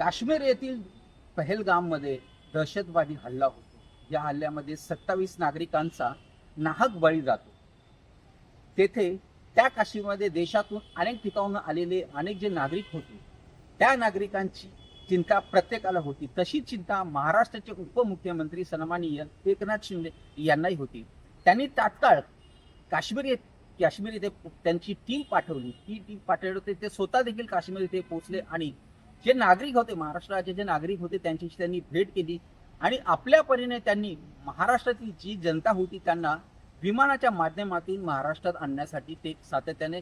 काश्मीर येथील पहलगाममध्ये दहशतवादी हल्ला होतो. या हल्ल्यामध्ये 27 नागरिकांचा नाहक बळी जातो. तेथे त्या काश्मीरमध्ये देशातून अनेक ठिकाणून आलेले अनेक जे नागरिक होते, त्या नागरिकांची चिंता प्रत्येकाला होती. तशी चिंता महाराष्ट्राचे उपमुख्यमंत्री सन्माननीय एकनाथ शिंदे यांनाही होती. त्यांनी तात्काळ काश्मीर येथे त्यांची टीम पाठवली. ती टीम पाठवली ते स्वतः देखील काश्मीर येथे पोहोचले आणि जे नागरिक होते, महाराष्ट्राचे जे नागरिक होते, त्यांची त्यांनी भेट केली आणि आपल्या परीने त्यांनी महाराष्ट्रातील जी जनता होती त्यांना विमानाच्या माध्यमातून महाराष्ट्रात आणण्यासाठी ते सातत्याने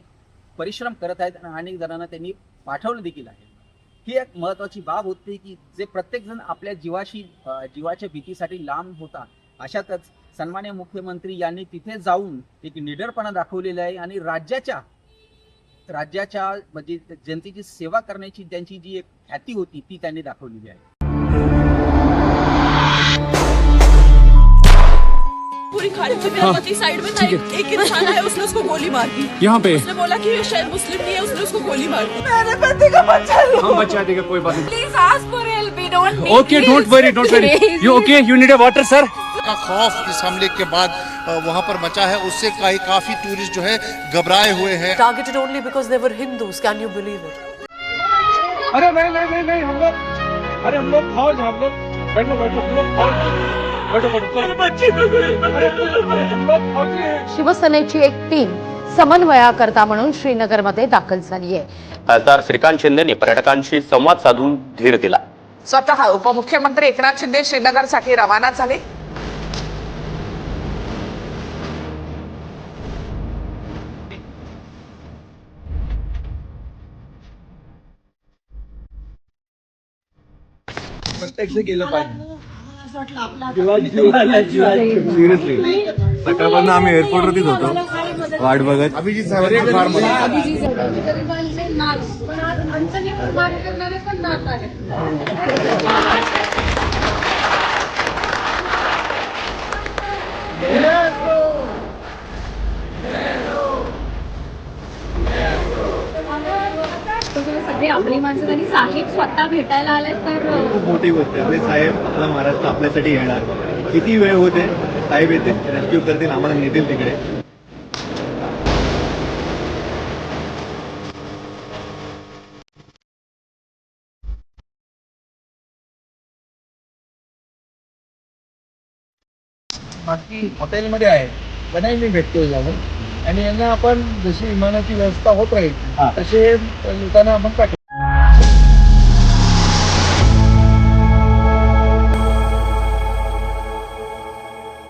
परिश्रम करत आहेत आणि अनेक जणांना त्यांनी पाठवलं देखील आहे. ही एक महत्त्वाची बाब होती की जे प्रत्येकजण आपल्या जीवाच्या भीतीसाठी लांब होता. अशातच सन्माननीय मुख्यमंत्री यांनी तिथे जाऊन एक निडरपणा दाखवलेला आहे आणि राज्याच्या म्हणजे जनतेची सेवा करण्याची त्यांची जी एक ख्याती होती ती त्यांनी दाखवलेली आहे. पूरी खाड़ी पे मेरा पति साइड में था, एक इंसान आया, उसने उसको गोली मार दी यहाँ पे। उसने बोला कि ये शायद मुस्लिम नहीं है, उसने उसको गोली मार दी। मेरे पति का बचा लो, हम बचा देगा, कोई बात नहीं। Please ask for help, we don't need. Okay, don't worry, don't worry. You okay? You need a water, sir? का खौफ इस हमले के बाद वहां पर मचा है, उससे काफी टूरिस्ट जो है घबराए हुए हैं। Targeted only because they were Hindus, can you believe it? अरे नहीं हम लोग फौज, हम लोग बैठो हम लोग फौजी हैं। शिवसेनेची एक टीम समन्वयाकर्ता म्हणून श्रीनगरमध्ये दाखल झाली आहे. खासदार श्रीकांत शिंदेंनी पर्यटकांशी संवाद साधून धीर दिला. स्वतः उपमुख्यमंत्री एकनाथ शिंदे श्रीनगरसाठी रवाना झाले. प्रत्यक्ष गेलं पाहिजे. सिरियसली सकाळपासून आम्ही एअरपोर्टवरतीच होतो वाट बघत. अभिजित साहेबांची फार सगळे आपली माणसं त्यांनी साहेब स्वतः भेटायला आले तर खूप मोठी गोष्ट आहे. साहेब आपला महाराष्ट्र आपल्यासाठी येणार. किती वेळ होते साहेब येते, रेस्क्यू करतील, आम्हाला नेतील तिकडे. बाकी हॉटेलमध्ये आहे पण मी भेटतोय जाऊन आणि यांना आपण जशी विमानाची व्यवस्था होत राहील तसे लोकांना आपण पाठवू.